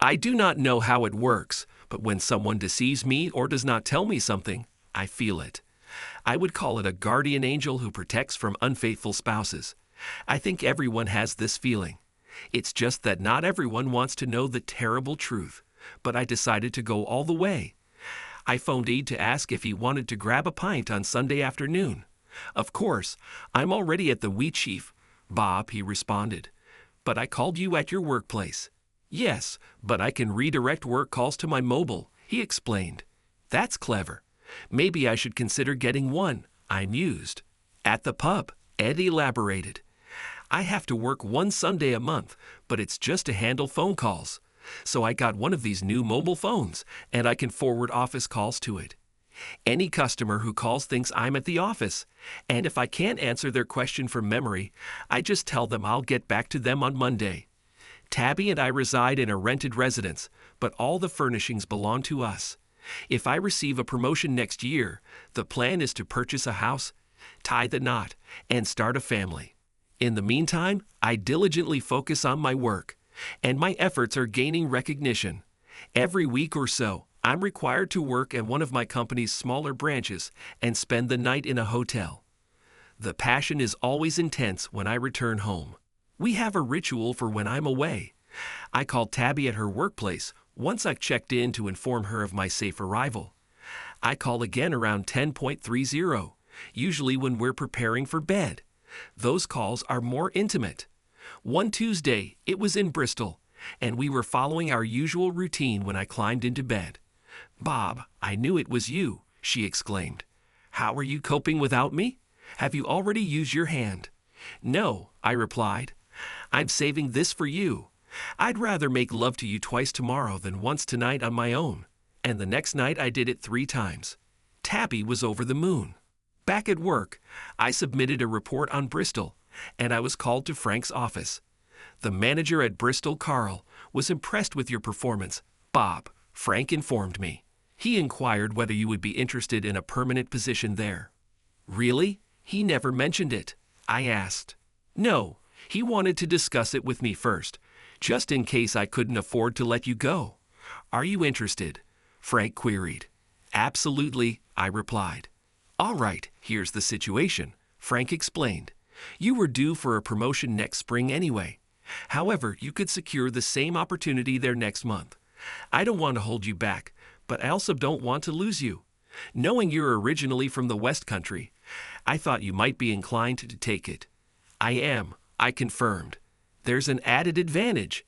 I do not know how it works, but when someone deceives me or does not tell me something, I feel it. I would call it a guardian angel who protects from unfaithful spouses. I think everyone has this feeling. It's just that not everyone wants to know the terrible truth, but I decided to go all the way. I phoned Ed to ask if he wanted to grab a pint on Sunday afternoon. Of course, I'm already at the Wheat Chief, Bob, he responded. But I called you at your workplace. Yes, but I can redirect work calls to my mobile, he explained. That's clever. Maybe I should consider getting one, I mused. At the pub, Ed elaborated. I have to work one Sunday a month, but it's just to handle phone calls. So I got one of these new mobile phones, and I can forward office calls to it. Any customer who calls thinks I'm at the office, and if I can't answer their question from memory, I just tell them I'll get back to them on Monday. Tabby and I reside in a rented residence, but all the furnishings belong to us. If I receive a promotion next year, the plan is to purchase a house, tie the knot, and start a family. In the meantime, I diligently focus on my work, and my efforts are gaining recognition. Every week or so, I'm required to work at one of my company's smaller branches and spend the night in a hotel. The passion is always intense when I return home. We have a ritual for when I'm away. I call Tabby at her workplace once I've checked in to inform her of my safe arrival. I call again around 10:30, usually when we're preparing for bed. Those calls are more intimate. One Tuesday, it was in Bristol, and we were following our usual routine when I climbed into bed. Bob, I knew it was you, she exclaimed. How are you coping without me? Have you already used your hand? No, I replied. I'm saving this for you. I'd rather make love to you twice tomorrow than once tonight on my own. And the next night I did it 3 times. Tabby was over the moon. Back at work, I submitted a report on Bristol, and I was called to Frank's office. The manager at Bristol, Carl, was impressed with your performance, Bob, Frank informed me. He inquired whether you would be interested in a permanent position there. Really? He never mentioned it, I asked. No, he wanted to discuss it with me first, just in case I couldn't afford to let you go. Are you interested? Frank queried. Absolutely, I replied. All right, here's the situation, Frank explained. You were due for a promotion next spring anyway. However, you could secure the same opportunity there next month. I don't want to hold you back, but I also don't want to lose you. Knowing you're originally from the West Country, I thought you might be inclined to take it. I am, I confirmed. There's an added advantage.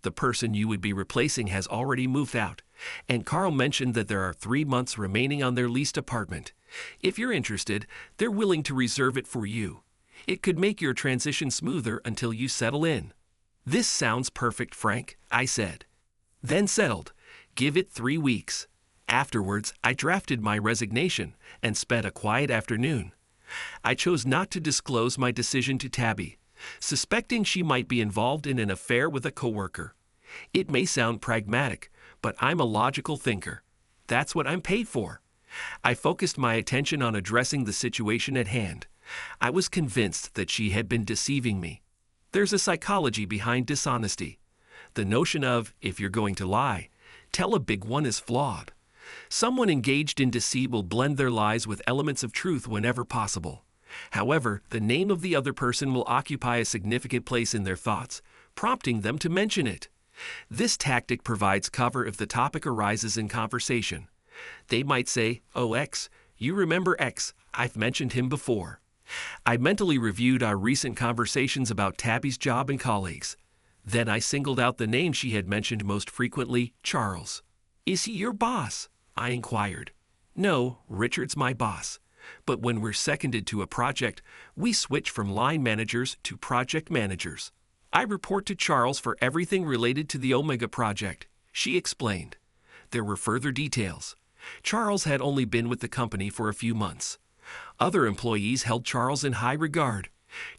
The person you would be replacing has already moved out, and Carl mentioned that there are 3 months remaining on their leased apartment. If you're interested, they're willing to reserve it for you. It could make your transition smoother until you settle in. This sounds perfect, Frank, I said. Then settled. Give it 3 weeks. Afterwards, I drafted my resignation and spent a quiet afternoon. I chose not to disclose my decision to Tabby, suspecting she might be involved in an affair with a coworker. It may sound pragmatic, but I'm a logical thinker. That's what I'm paid for. I focused my attention on addressing the situation at hand. I was convinced that she had been deceiving me. There's a psychology behind dishonesty. The notion of, if you're going to lie, tell a big one is flawed. Someone engaged in deceit will blend their lies with elements of truth whenever possible. However, the name of the other person will occupy a significant place in their thoughts, prompting them to mention it. This tactic provides cover if the topic arises in conversation. They might say, "Oh, X, you remember X, I've mentioned him before." I mentally reviewed our recent conversations about Tabby's job and colleagues. Then I singled out the name she had mentioned most frequently, Charles. "Is he your boss?" I inquired. "No, Richard's my boss. But when we're seconded to a project, we switch from line managers to project managers. I report to Charles for everything related to the Omega project," she explained. There were further details. Charles had only been with the company for a few months. Other employees held Charles in high regard.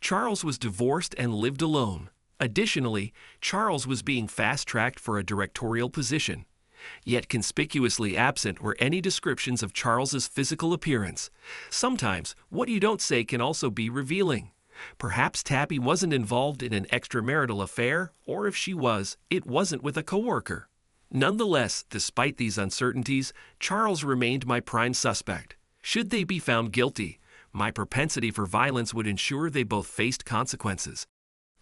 Charles was divorced and lived alone. Additionally, Charles was being fast-tracked for a directorial position. Yet conspicuously absent were any descriptions of Charles's physical appearance. Sometimes, what you don't say can also be revealing. Perhaps Tabby wasn't involved in an extramarital affair, or if she was, it wasn't with a coworker. Nonetheless, despite these uncertainties, Charles remained my prime suspect. Should they be found guilty, my propensity for violence would ensure they both faced consequences.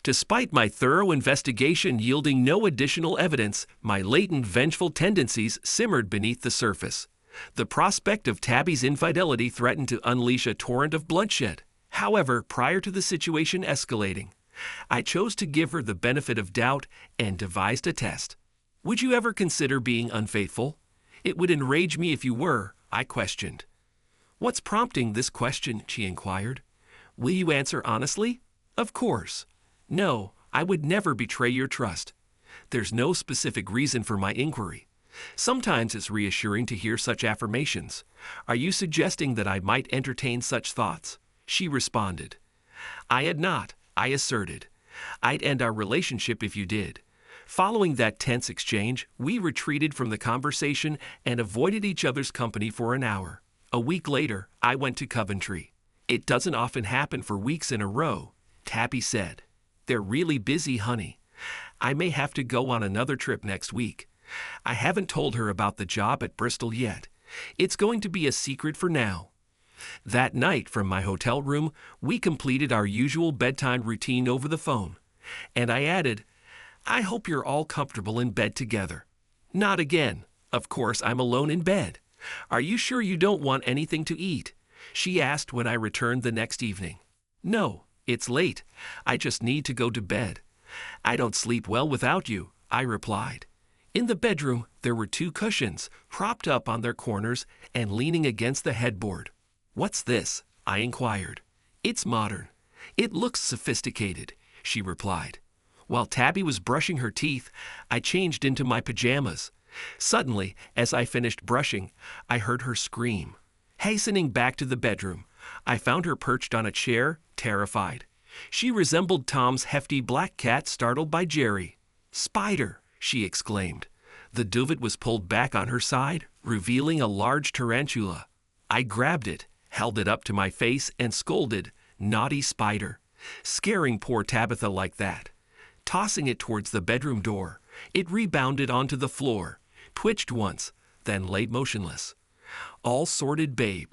Despite my thorough investigation yielding no additional evidence, my latent vengeful tendencies simmered beneath the surface. The prospect of Tabby's infidelity threatened to unleash a torrent of bloodshed. However, prior to the situation escalating, I chose to give her the benefit of doubt and devised a test. Would you ever consider being unfaithful? It would enrage me if you were, I questioned. What's prompting this question? She inquired. Will you answer honestly? Of course. No, I would never betray your trust. There's no specific reason for my inquiry. Sometimes it's reassuring to hear such affirmations. Are you suggesting that I might entertain such thoughts? She responded. I had not, I asserted. I'd end our relationship if you did. Following that tense exchange, we retreated from the conversation and avoided each other's company for an hour. A week later, I went to Coventry. It doesn't often happen for weeks in a row, Tabby said. They're really busy, honey. I may have to go on another trip next week. I haven't told her about the job at Bristol yet. It's going to be a secret for now. That night, from my hotel room, we completed our usual bedtime routine over the phone. And I added, I hope you're all comfortable in bed together. Not again. Of course, I'm alone in bed. Are you sure you don't want anything to eat? She asked when I returned the next evening. No, it's late. I just need to go to bed. I don't sleep well without you, I replied. In the bedroom, there were 2 cushions, propped up on their corners and leaning against the headboard. What's this? I inquired. It's modern. It looks sophisticated, she replied. While Tabby was brushing her teeth, I changed into my pajamas. Suddenly, as I finished brushing, I heard her scream. Hastening back to the bedroom, I found her perched on a chair, terrified. She resembled Tom's hefty black cat startled by Jerry. Spider, she exclaimed. The duvet was pulled back on her side, revealing a large tarantula. I grabbed it, held it up to my face, and scolded, naughty spider, scaring poor Tabitha like that. Tossing it towards the bedroom door, it rebounded onto the floor, twitched once, then lay motionless. All sorted babe.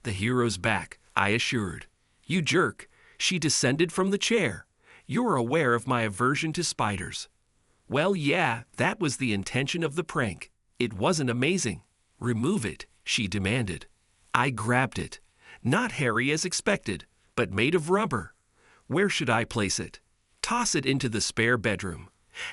The hero's back, I assured. You jerk. She descended from the chair. You're aware of my aversion to spiders. Well, yeah, that was the intention of the prank. It wasn't amazing. Remove it, she demanded. I grabbed it. Not hairy as expected, but made of rubber. Where should I place it? Toss it into the spare bedroom.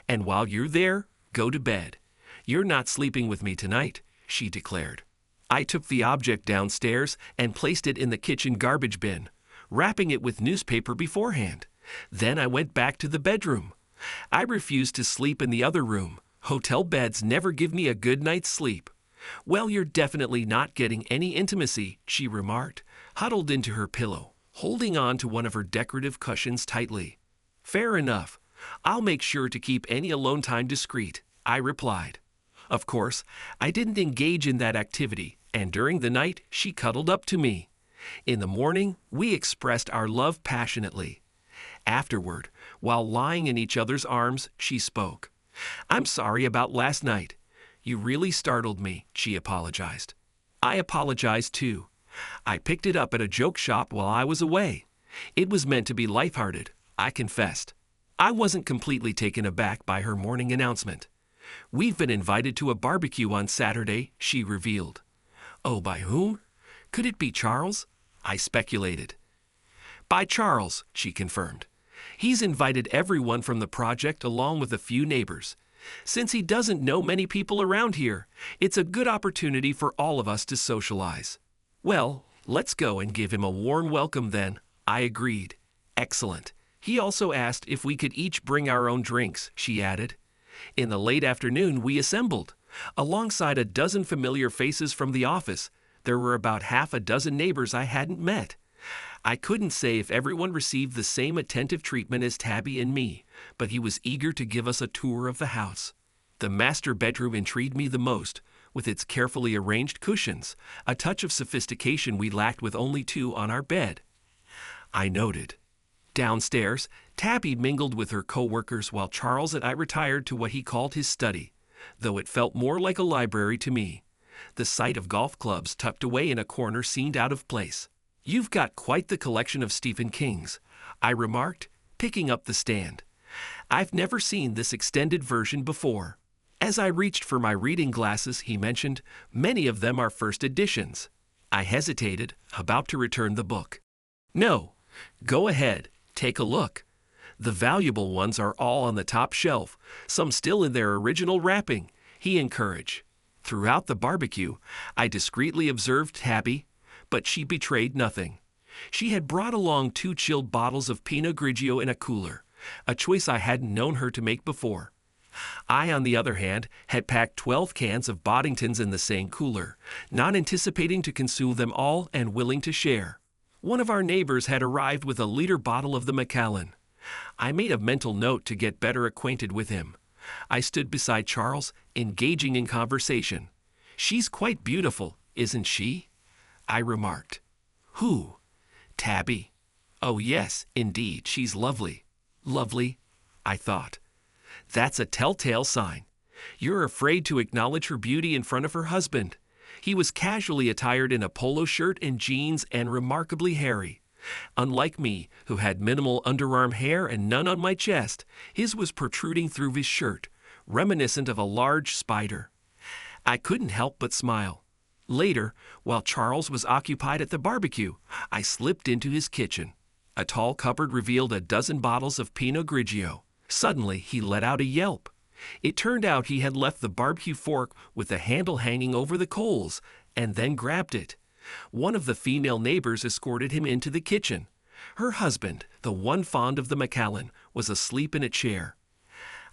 And while you're there, go to bed. You're not sleeping with me tonight, she declared. I took the object downstairs and placed it in the kitchen garbage bin, wrapping it with newspaper beforehand. Then I went back to the bedroom. I refused to sleep in the other room. Hotel beds never give me a good night's sleep. Well, you're definitely not getting any intimacy, she remarked, huddled into her pillow, holding on to one of her decorative cushions tightly. Fair enough. I'll make sure to keep any alone time discreet, I replied. Of course, I didn't engage in that activity, and during the night she cuddled up to me. In the morning, we expressed our love passionately. Afterward, while lying in each other's arms, she spoke. I'm sorry about last night. You really startled me, she apologized. I apologized too. I picked it up at a joke shop while I was away. It was meant to be lighthearted, I confessed. I wasn't completely taken aback by her morning announcement. We've been invited to a barbecue on Saturday, she revealed. Oh, by whom? Could it be Charles? I speculated. By Charles, she confirmed. He's invited everyone from the project along with a few neighbors. Since he doesn't know many people around here, it's a good opportunity for all of us to socialize. Well, let's go and give him a warm welcome then, I agreed. Excellent. He also asked if we could each bring our own drinks, she added. In the late afternoon, we assembled. Alongside a dozen familiar faces from the office, there were about half a dozen neighbors I hadn't met. I couldn't say if everyone received the same attentive treatment as Tabby and me, but he was eager to give us a tour of the house. The master bedroom intrigued me the most, with its carefully arranged cushions, a touch of sophistication we lacked with only 2 on our bed. I noted. Downstairs, Tabby mingled with her co-workers while Charles and I retired to what he called his study. though it felt more like a library to me. The sight of golf clubs tucked away in a corner seemed out of place. "You've got quite the collection of Stephen King's," I remarked, picking up the stand. "I've never seen this extended version before." As I reached for my reading glasses, he mentioned, "Many of them are first editions." I hesitated, about to return the book. "No, go ahead, take a look. The valuable ones are all on the top shelf, some still in their original wrapping," he encouraged. Throughout the barbecue, I discreetly observed Tabby, but she betrayed nothing. She had brought along 2 chilled bottles of Pinot Grigio in a cooler, a choice I hadn't known her to make before. I, on the other hand, had packed 12 cans of Boddingtons in the same cooler, not anticipating to consume them all and willing to share. One of our neighbors had arrived with a liter bottle of the Macallan. I made a mental note to get better acquainted with him. I stood beside Charles, engaging in conversation. "She's quite beautiful, isn't she?" I remarked. "Who?" "Tabby." "Oh yes, indeed, she's lovely." "Lovely," I thought. That's a telltale sign. You're afraid to acknowledge her beauty in front of her husband. He was casually attired in a polo shirt and jeans and remarkably hairy. Unlike me, who had minimal underarm hair and none on my chest, his was protruding through his shirt, reminiscent of a large spider. I couldn't help but smile. Later, while Charles was occupied at the barbecue, I slipped into his kitchen. A tall cupboard revealed a dozen bottles of Pinot Grigio. Suddenly, he let out a yelp. It turned out he had left the barbecue fork with the handle hanging over the coals, and then grabbed it. One of the female neighbors escorted him into the kitchen. Her husband, the one fond of the Macallan, was asleep in a chair.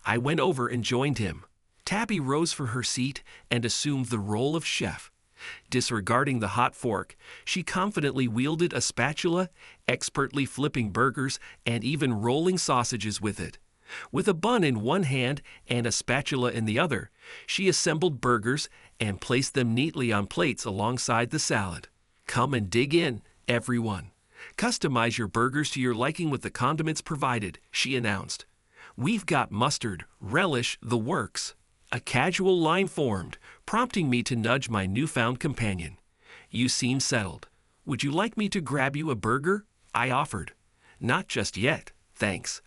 I went over and joined him. Tabby rose from her seat and assumed the role of chef. Disregarding the hot fork, she confidently wielded a spatula, expertly flipping burgers and even rolling sausages with it. With a bun in one hand and a spatula in the other, she assembled burgers and placed them neatly on plates alongside the salad. "Come and dig in, everyone. Customize your burgers to your liking with the condiments provided," she announced. "We've got mustard, relish, the works." A casual line formed, prompting me to nudge my newfound companion. "You seem settled. Would you like me to grab you a burger?" I offered. "Not just yet, thanks.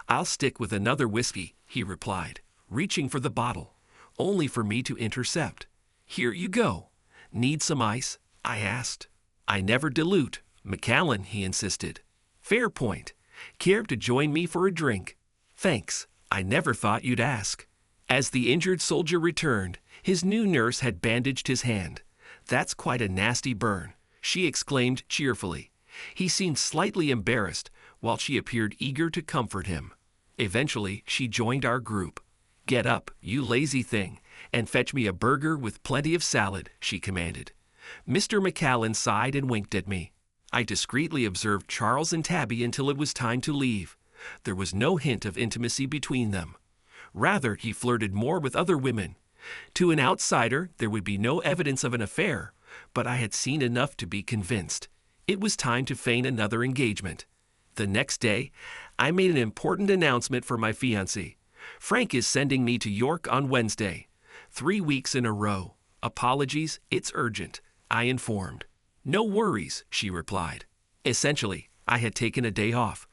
I'll stick with another whiskey," he replied, reaching for the bottle, only for me to intercept. "Here you go. Need some ice?" I asked. "I never dilute. Macallan," he insisted. "Fair point. Care to join me for a drink?" "Thanks. I never thought you'd ask." As the injured soldier returned, his new nurse had bandaged his hand. "That's quite a nasty burn," she exclaimed cheerfully. He seemed slightly embarrassed, while she appeared eager to comfort him. Eventually, she joined our group. "Get up, you lazy thing, and fetch me a burger with plenty of salad," she commanded. Mr. Macallan sighed and winked at me. I discreetly observed Charles and Tabby until it was time to leave. There was no hint of intimacy between them. Rather, he flirted more with other women. To an outsider, there would be no evidence of an affair, but I had seen enough to be convinced. It was time to feign another engagement. The next day, I made an important announcement for my fiancée. "Frank is sending me to York on Wednesday. 3 weeks in a row. Apologies, it's urgent," I informed. "No worries," she replied. Essentially, I had taken a day off.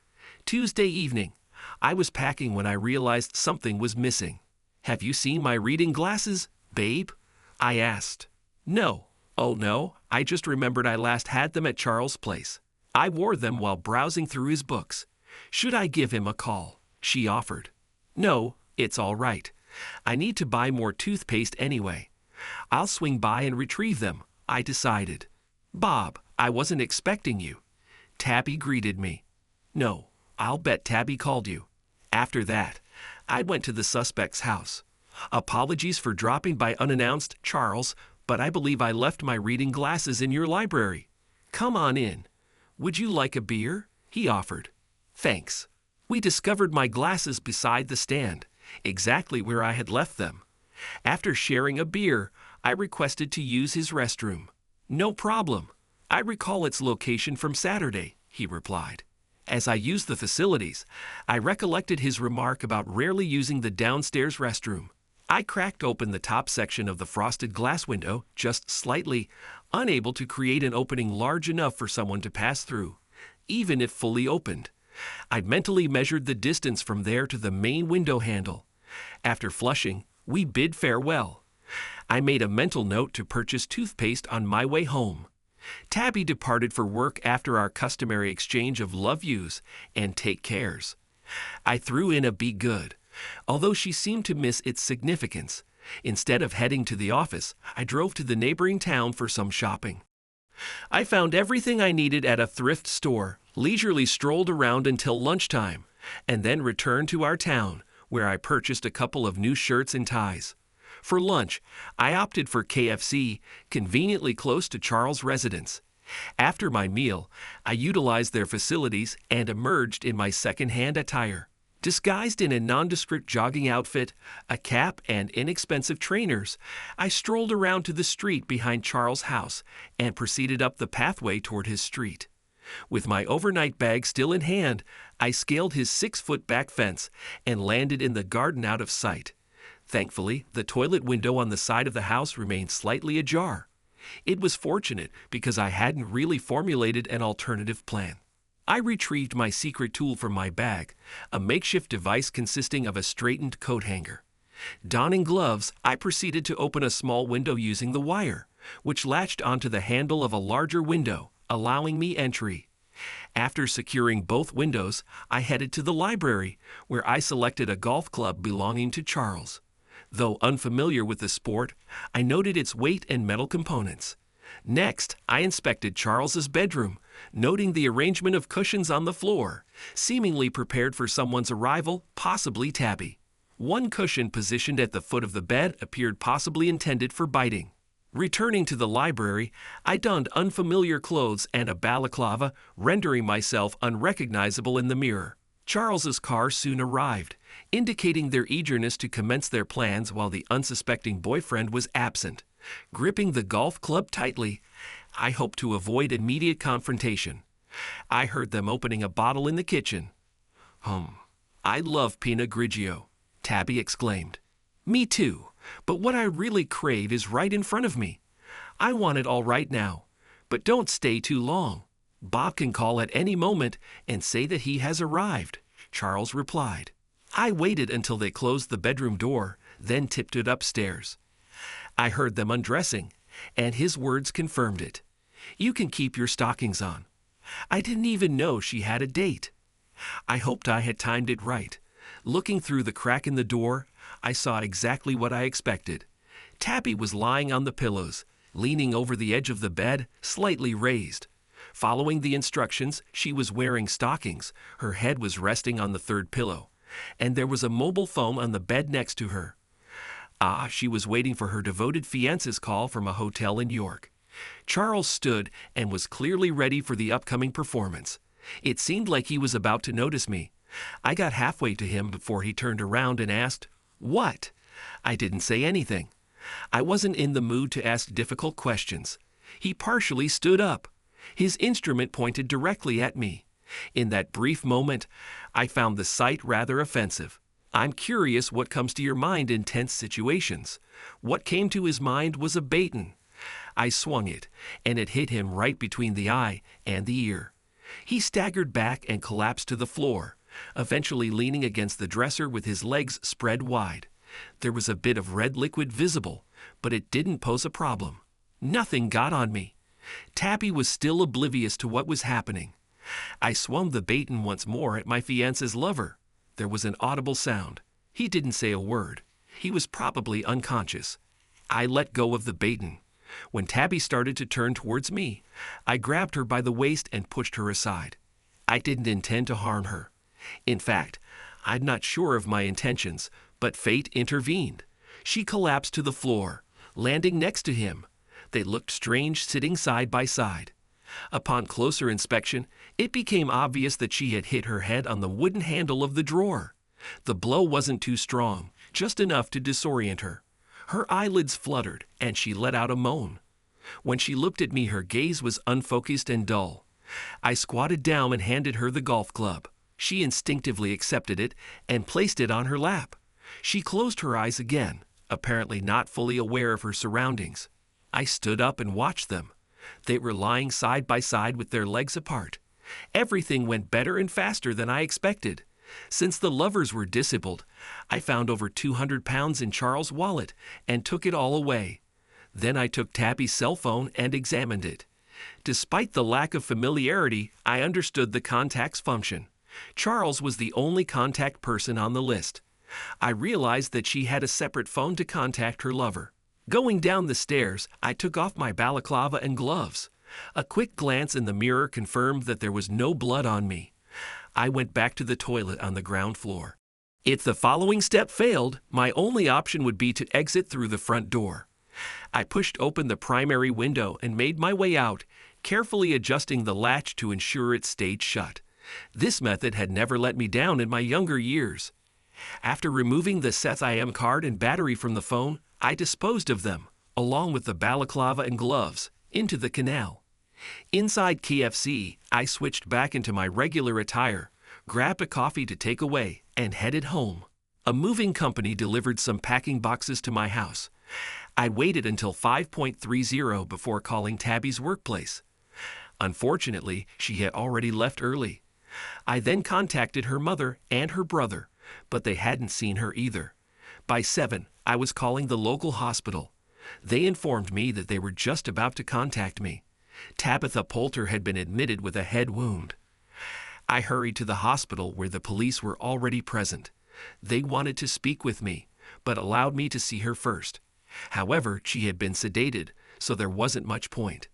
Tuesday evening, I was packing when I realized something was missing. "Have you seen my reading glasses, babe?" I asked. "No. Oh no, I just remembered I last had them at Charles' place. I wore them while browsing through his books. Should I give him a call?" she offered. "No, it's all right. I need to buy more toothpaste anyway. I'll swing by and retrieve them," I decided. "Bob, I wasn't expecting you." Tabby greeted me. "No, I'll bet Tabby called you." After that, I went to the suspect's house. "Apologies for dropping by unannounced, Charles, but I believe I left my reading glasses in your library. Come on in. Would you like a beer?" he offered. "Thanks." We discovered my glasses beside the stand, exactly where I had left them. After sharing a beer, I requested to use his restroom. "No problem. I recall its location from Saturday," he replied. As I used the facilities, I recollected his remark about rarely using the downstairs restroom. I cracked open the top section of the frosted glass window just slightly, unable to create an opening large enough for someone to pass through, even if fully opened. I mentally measured the distance from there to the main window handle. After flushing, we bid farewell. I made a mental note to purchase toothpaste on my way home. Tabby departed for work after our customary exchange of love yous and take cares. I threw in a be good, although she seemed to miss its significance. Instead of heading to the office, I drove to the neighboring town for some shopping. I found everything I needed at a thrift store, leisurely strolled around until lunchtime, and then returned to our town, where I purchased a couple of new shirts and ties. For lunch, I opted for KFC, conveniently close to Charles' residence. After my meal, I utilized their facilities and emerged in my second-hand attire. Disguised in a nondescript jogging outfit, a cap, and inexpensive trainers, I strolled around to the street behind Charles' house and proceeded up the pathway toward his street. With my overnight bag still in hand, I scaled his 6-foot back fence and landed in the garden out of sight. Thankfully, the toilet window on the side of the house remained slightly ajar. It was fortunate because I hadn't really formulated an alternative plan. I retrieved my secret tool from my bag, a makeshift device consisting of a straightened coat hanger. Donning gloves, I proceeded to open a small window using the wire, which latched onto the handle of a larger window, allowing me entry. After securing both windows, I headed to the library, where I selected a golf club belonging to Charles. Though unfamiliar with the sport, I noted its weight and metal components. Next, I inspected Charles's bedroom, noting the arrangement of cushions on the floor, seemingly prepared for someone's arrival, possibly Tabby. One cushion positioned at the foot of the bed appeared possibly intended for biting. Returning to the library, I donned unfamiliar clothes and a balaclava, rendering myself unrecognizable in the mirror. Charles's car soon arrived, indicating their eagerness to commence their plans while the unsuspecting boyfriend was absent. Gripping the golf club tightly, I hoped to avoid immediate confrontation. I heard them opening a bottle in the kitchen. I love Pinot Grigio," Tabby exclaimed. "Me too, but what I really crave is right in front of me. I want it all right now, but don't stay too long. Bob can call at any moment and say that he has arrived," Charles replied. I waited until they closed the bedroom door, then tiptoed upstairs. I heard them undressing, and his words confirmed it. "You can keep your stockings on." I didn't even know she had a date. I hoped I had timed it right. Looking through the crack in the door, I saw exactly what I expected. Tabby was lying on the pillows, leaning over the edge of the bed, slightly raised. Following the instructions, she was wearing stockings, her head was resting on the third pillow, and there was a mobile phone on the bed next to her. She was waiting for her devoted fiancé's call from a hotel in York. Charles stood and was clearly ready for the upcoming performance. It seemed like he was about to notice me. I got halfway to him before he turned around and asked, "What?" I didn't say anything. I wasn't in the mood to ask difficult questions. He partially stood up. His instrument pointed directly at me. In that brief moment, I found the sight rather offensive. I'm curious what comes to your mind in tense situations. What came to his mind was a baton. I swung it, and it hit him right between the eye and the ear. He staggered back and collapsed to the floor, eventually leaning against the dresser with his legs spread wide. There was a bit of red liquid visible, but it didn't pose a problem. Nothing got on me. Tabby was still oblivious to what was happening. I swung the baton once more at my fiancé's lover. There was an audible sound. He didn't say a word. He was probably unconscious. I let go of the baton. When Tabby started to turn towards me, I grabbed her by the waist and pushed her aside. I didn't intend to harm her. In fact, I'm not sure of my intentions, but fate intervened. She collapsed to the floor, landing next to him. They looked strange sitting side by side. Upon closer inspection, it became obvious that she had hit her head on the wooden handle of the drawer. The blow wasn't too strong, just enough to disorient her. Her eyelids fluttered, and she let out a moan. When she looked at me, her gaze was unfocused and dull. I squatted down and handed her the golf club. She instinctively accepted it and placed it on her lap. She closed her eyes again, apparently not fully aware of her surroundings. I stood up and watched them. They were lying side by side with their legs apart. Everything went better and faster than I expected. Since the lovers were disabled, I found over 200 pounds in Charles' wallet and took it all away. Then I took Tabby's cell phone and examined it. Despite the lack of familiarity, I understood the contact's function. Charles was the only contact person on the list. I realized that she had a separate phone to contact her lover. Going down the stairs, I took off my balaclava and gloves. A quick glance in the mirror confirmed that there was no blood on me. I went back to the toilet on the ground floor. If the following step failed, my only option would be to exit through the front door. I pushed open the primary window and made my way out, carefully adjusting the latch to ensure it stayed shut. This method had never let me down in my younger years. After removing the SIM card and battery from the phone, I disposed of them, along with the balaclava and gloves, into the canal. Inside KFC, I switched back into my regular attire, grabbed a coffee to take away, and headed home. A moving company delivered some packing boxes to my house. I waited until 5:30 before calling Tabby's workplace. Unfortunately, she had already left early. I then contacted her mother and her brother, but they hadn't seen her either. By 7, I was calling the local hospital. They informed me that they were just about to contact me. Tabitha Poulter had been admitted with a head wound. I hurried to the hospital where the police were already present. They wanted to speak with me, but allowed me to see her first. However, she had been sedated, so there wasn't much point.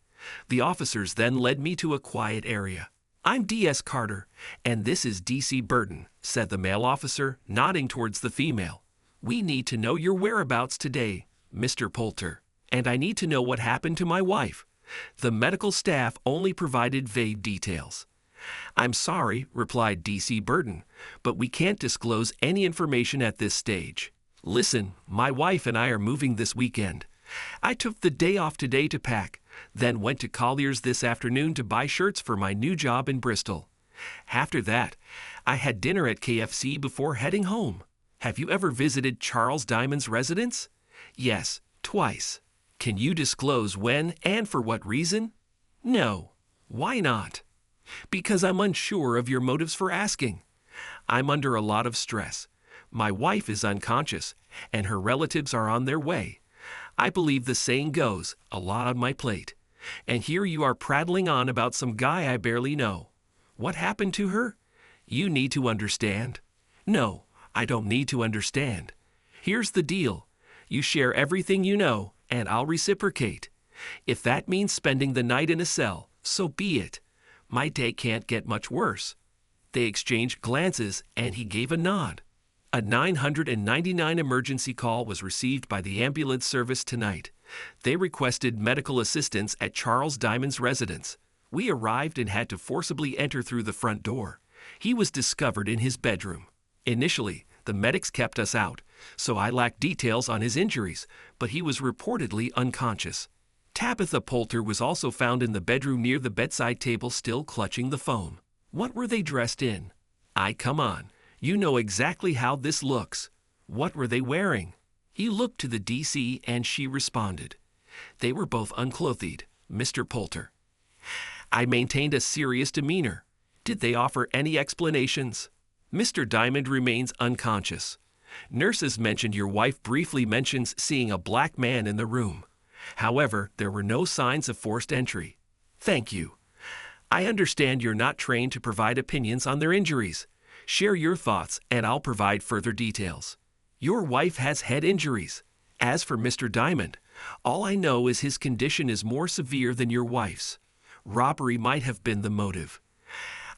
The officers then led me to a quiet area. "I'm D.S. Carter, and this is D.C. Burton," said the male officer, nodding towards the female. "We need to know your whereabouts today, Mr. Poulter, and I need to know what happened to my wife." The medical staff only provided vague details. "I'm sorry," replied D.C. Burton, "but we can't disclose any information at this stage. Listen, my wife and I are moving this weekend. I took the day off today to pack, then went to Collier's this afternoon to buy shirts for my new job in Bristol. After that, I had dinner at KFC before heading home. Have you ever visited Charles Diamond's residence?" "Yes, twice." "Can you disclose when and for what reason?" "No." "Why not?" "Because I'm unsure of your motives for asking. I'm under a lot of stress. My wife is unconscious, and her relatives are on their way. I believe the saying goes, a lot on my plate. And here you are prattling on about some guy I barely know. What happened to her? You need to understand." "No, I don't need to understand. Here's the deal. You share everything you know, and I'll reciprocate. If that means spending the night in a cell, so be it. My day can't get much worse." They exchanged glances, and he gave a nod. "A 999 emergency call was received by the ambulance service tonight. They requested medical assistance at Charles Diamond's residence. We arrived and had to forcibly enter through the front door. He was discovered in his bedroom. Initially, the medics kept us out, so I lacked details on his injuries, but he was reportedly unconscious. Tabitha Poulter was also found in the bedroom near the bedside table, still clutching the phone. What were they dressed in? Come on. You know exactly how this looks. What were they wearing?" He looked to the DC and she responded. "They were both unclothed, Mr. Poulter." I maintained a serious demeanor. "Did they offer any explanations?" "Mr. Diamond remains unconscious. Nurses mentioned your wife briefly mentions seeing a black man in the room. However, there were no signs of forced entry." "Thank you. I understand you're not trained to provide opinions on their injuries. Share your thoughts, and I'll provide further details." "Your wife has head injuries. As for Mr. Diamond, all I know is his condition is more severe than your wife's. Robbery might have been the motive."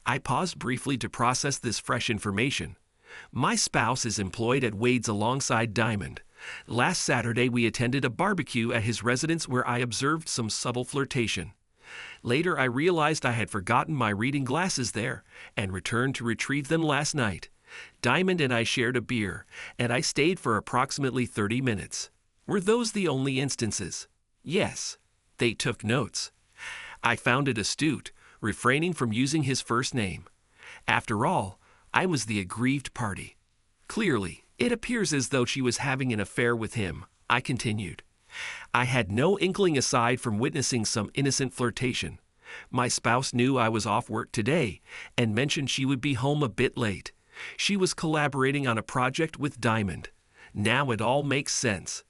I paused briefly to process this fresh information. "My spouse is employed at Wade's alongside Diamond. Last Saturday we attended a barbecue at his residence where I observed some subtle flirtation. Later I realized I had forgotten my reading glasses there and returned to retrieve them last night. Diamond and I shared a beer, and I stayed for approximately 30 minutes. Were those the only instances?" "Yes." They took notes. I found it astute, refraining from using his first name. After all, I was the aggrieved party. Clearly, It appears as though she was having an affair with him, I continued. I had no inkling aside from witnessing some innocent flirtation. My spouse knew I was off work today and mentioned she would be home a bit late. She was collaborating on a project with Diamond. Now it all makes sense.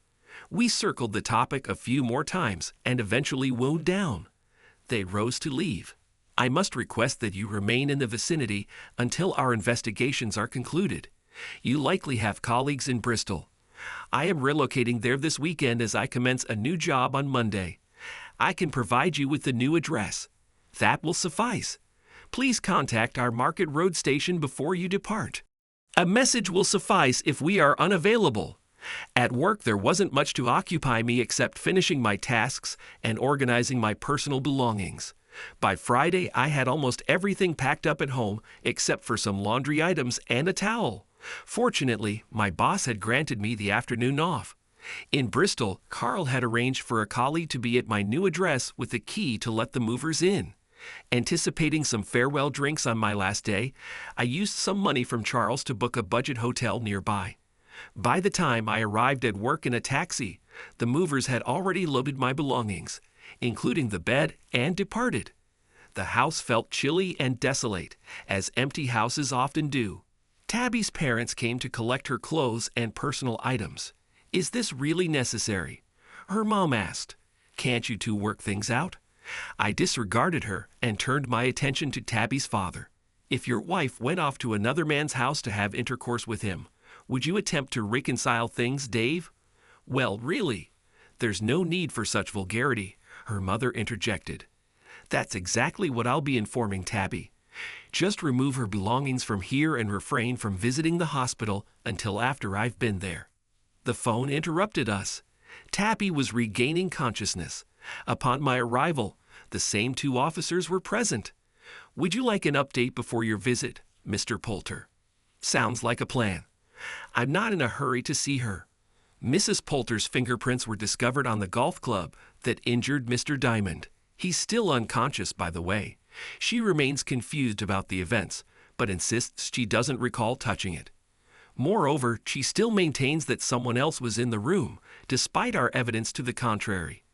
We circled the topic a few more times and eventually wound down. They rose to leave. I must request that you remain in the vicinity until our investigations are concluded. You likely have colleagues in Bristol. I am relocating there this weekend as I commence a new job on Monday. I can provide you with the new address. That will suffice. Please contact our Market Road station before you depart. A message will suffice if we are unavailable. At work, there wasn't much to occupy me except finishing my tasks and organizing my personal belongings. By Friday, I had almost everything packed up at home except for some laundry items and a towel. Fortunately, my boss had granted me the afternoon off. In Bristol, Carl had arranged for a colleague to be at my new address with the key to let the movers in. Anticipating some farewell drinks on my last day, I used some money from Charles to book a budget hotel nearby. By the time I arrived at work in a taxi, the movers had already loaded my belongings, including the bed, and departed. The house felt chilly and desolate, as empty houses often do. Tabby's parents came to collect her clothes and personal items. Is this really necessary? Her mom asked. Can't you two work things out? I disregarded her and turned my attention to Tabby's father. If your wife went off to another man's house to have intercourse with him, would you attempt to reconcile things, Dave? Well, really, there's no need for such vulgarity, her mother interjected. That's exactly what I'll be informing Tabby. Just remove her belongings from here and refrain from visiting the hospital until after I've been there. The phone interrupted us. Tabby was regaining consciousness. Upon my arrival, the same two officers were present. Would you like an update before your visit, Mr. Poulter? Sounds like a plan. I'm not in a hurry to see her. Mrs. Poulter's fingerprints were discovered on the golf club that injured Mr. Diamond. He's still unconscious, by the way. She remains confused about the events, but insists she doesn't recall touching it. Moreover, she still maintains that someone else was in the room, despite our evidence to the contrary.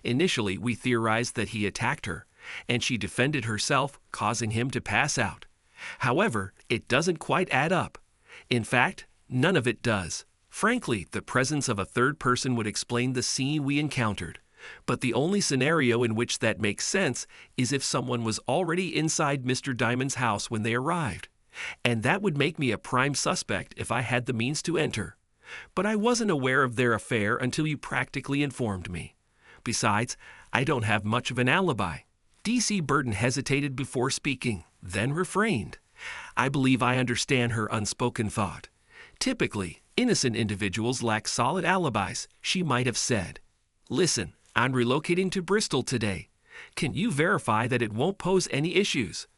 Initially, we theorized that he attacked her, and she defended herself, causing him to pass out. However, it doesn't quite add up. In fact, none of it does. Frankly, the presence of a third person would explain the scene we encountered. But the only scenario in which that makes sense is if someone was already inside Mr. Diamond's house when they arrived. And that would make me a prime suspect if I had the means to enter. But I wasn't aware of their affair until you practically informed me. Besides, I don't have much of an alibi. D.C. Burton hesitated before speaking, then refrained. I believe I understand her unspoken thought. Typically, innocent individuals lack solid alibis, she might have said. Listen, I'm relocating to Bristol today. Can you verify that it won't pose any issues?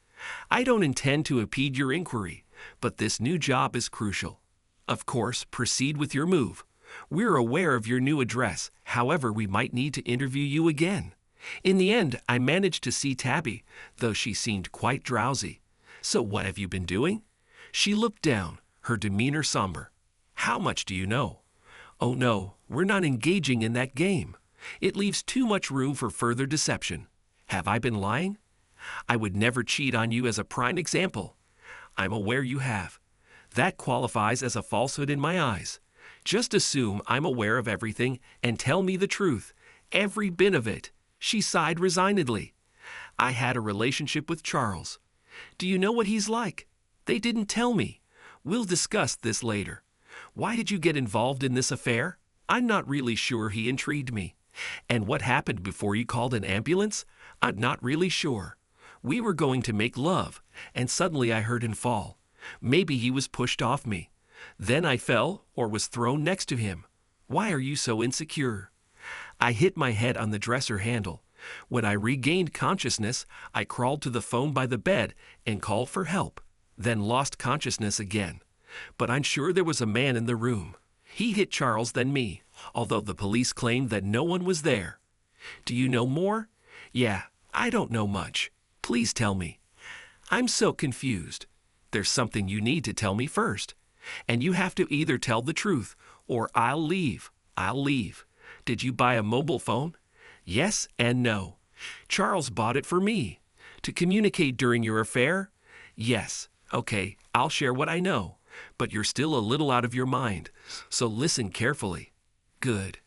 I don't intend to impede your inquiry, but this new job is crucial. Of course, proceed with your move. We're aware of your new address, however, we might need to interview you again. In the end, I managed to see Tabby, though she seemed quite drowsy. So what have you been doing? She looked down, her demeanor somber. How much do you know? Oh no, we're not engaging in that game. It leaves too much room for further deception. Have I been lying? I would never cheat on you as a prime example. I'm aware you have. That qualifies as a falsehood in my eyes. Just assume I'm aware of everything and tell me the truth, every bit of it. She sighed resignedly. I had a relationship with Charles. Do you know what he's like? They didn't tell me. We'll discuss this later. Why did you get involved in this affair? I'm not really sure. He intrigued me. And what happened before you called an ambulance? I'm not really sure. We were going to make love, and suddenly I heard him fall. Maybe he was pushed off me. Then I fell or was thrown next to him. Why are you so insecure? I hit my head on the dresser handle. When I regained consciousness, I crawled to the phone by the bed and called for help, then lost consciousness again. But I'm sure there was a man in the room. He hit Charles, then me, although the police claimed that no one was there. Do you know more? Yeah, I don't know much. Please tell me. I'm so confused. There's something you need to tell me first. And you have to either tell the truth or I'll leave. I'll leave. Did you buy a mobile phone? Yes and no. Charles bought it for me. To communicate during your affair? Yes. Okay, I'll share what I know. But you're still a little out of your mind, so listen carefully. Good.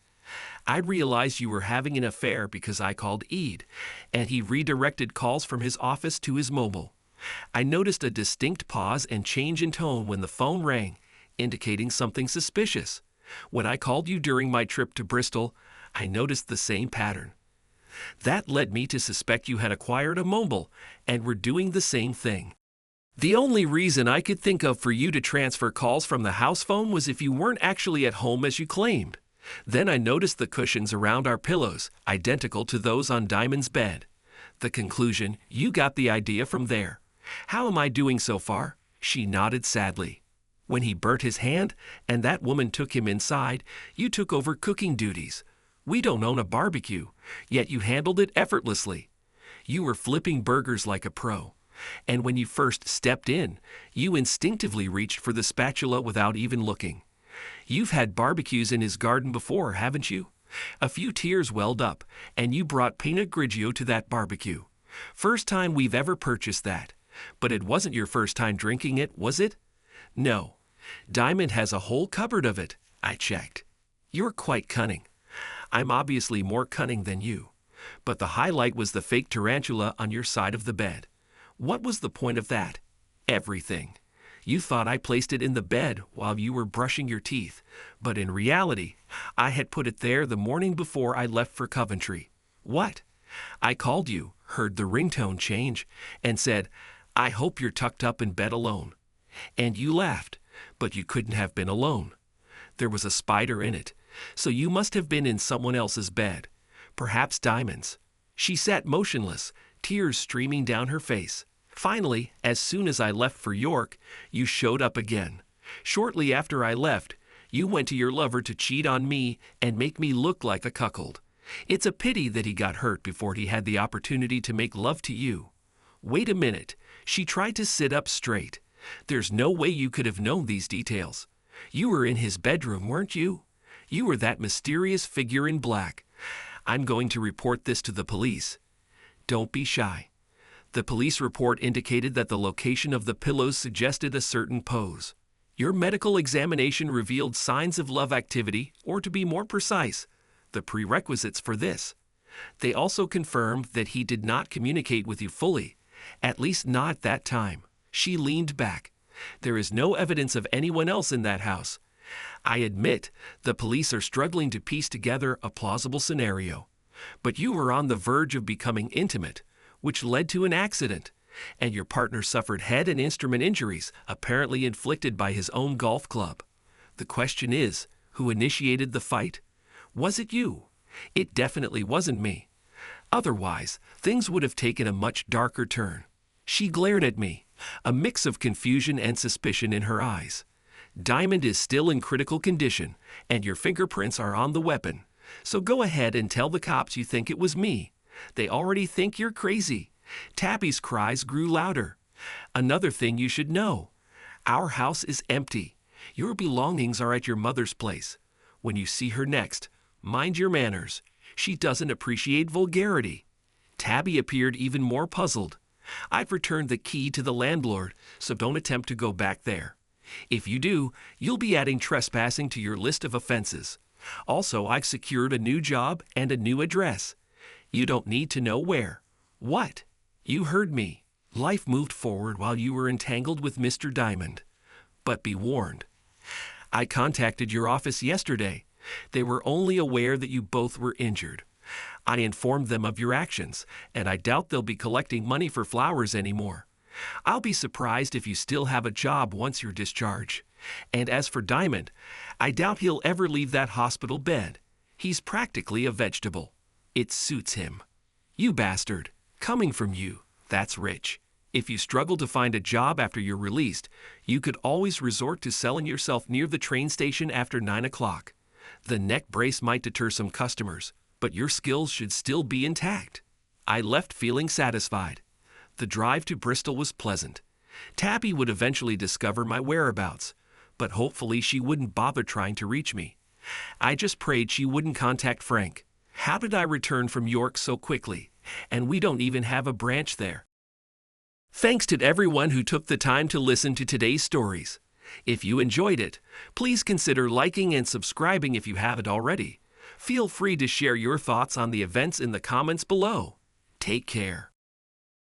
I realized you were having an affair because I called Ede, and he redirected calls from his office to his mobile. I noticed a distinct pause and change in tone when the phone rang, indicating something suspicious. When I called you during my trip to Bristol, I noticed the same pattern. That led me to suspect you had acquired a mobile and were doing the same thing. The only reason I could think of for you to transfer calls from the house phone was if you weren't actually at home as you claimed. Then I noticed the cushions around our pillows, identical to those on Diamond's bed. The conclusion, you got the idea from there. How am I doing so far? She nodded sadly. When he burnt his hand and that woman took him inside, you took over cooking duties. We don't own a barbecue, yet you handled it effortlessly. You were flipping burgers like a pro. And when you first stepped in, you instinctively reached for the spatula without even looking. You've had barbecues in his garden before, haven't you? A few tears welled up, and you brought Pinot Grigio to that barbecue. First time we've ever purchased that. But it wasn't your first time drinking it, was it? No. Diamond has a whole cupboard of it. I checked. You're quite cunning. I'm obviously more cunning than you. But the highlight was the fake tarantula on your side of the bed. What was the point of that? Everything. You thought I placed it in the bed while you were brushing your teeth, but in reality, I had put it there the morning before I left for Coventry. What? I called you, heard the ringtone change, and said, I hope you're tucked up in bed alone. And you laughed, but you couldn't have been alone. There was a spider in it, so you must have been in someone else's bed, perhaps Diamond's. She sat motionless, tears streaming down her face. Finally, as soon as I left for York, you showed up again. Shortly after I left, you went to your lover to cheat on me and make me look like a cuckold. It's a pity that he got hurt before he had the opportunity to make love to you. Wait a minute. She tried to sit up straight. There's no way you could have known these details. You were in his bedroom, weren't you? You were that mysterious figure in black. I'm going to report this to the police. Don't be shy. The police report indicated that the location of the pillows suggested a certain pose. Your medical examination revealed signs of love activity, or to be more precise, the prerequisites for this. They also confirmed that he did not communicate with you fully, at least not at that time. She leaned back. There is no evidence of anyone else in that house. I admit the police are struggling to piece together a plausible scenario. But you were on the verge of becoming intimate, which led to an accident, and your partner suffered head and instrument injuries, apparently inflicted by his own golf club. The question is, who initiated the fight? Was it you? It definitely wasn't me. Otherwise, things would have taken a much darker turn. She glared at me, a mix of confusion and suspicion in her eyes. Diamond is still in critical condition, and your fingerprints are on the weapon. So go ahead and tell the cops you think it was me. They already think you're crazy. Tabby's cries grew louder. Another thing you should know. Our house is empty. Your belongings are at your mother's place. When you see her next, mind your manners. She doesn't appreciate vulgarity. Tabby appeared even more puzzled. I've returned the key to the landlord, so don't attempt to go back there. If you do, you'll be adding trespassing to your list of offenses. Also, I've secured a new job and a new address. You don't need to know where. What? You heard me. Life moved forward while you were entangled with Mr. Diamond. But be warned. I contacted your office yesterday. They were only aware that you both were injured. I informed them of your actions, and I doubt they'll be collecting money for flowers anymore. I'll be surprised if you still have a job once you're discharged. And as for Diamond, I doubt he'll ever leave that hospital bed. He's practically a vegetable. It suits him. You bastard. Coming from you, that's rich. If you struggle to find a job after you're released, you could always resort to selling yourself near the train station after 9 o'clock. The neck brace might deter some customers, but your skills should still be intact. I left feeling satisfied. The drive to Bristol was pleasant. Tabby would eventually discover my whereabouts, but hopefully she wouldn't bother trying to reach me. I just prayed she wouldn't contact Frank. How did I return from York so quickly? And we don't even have a branch there. Thanks to everyone who took the time to listen to today's stories. If you enjoyed it, please consider liking and subscribing if you haven't already. Feel free to share your thoughts on the events in the comments below. Take care.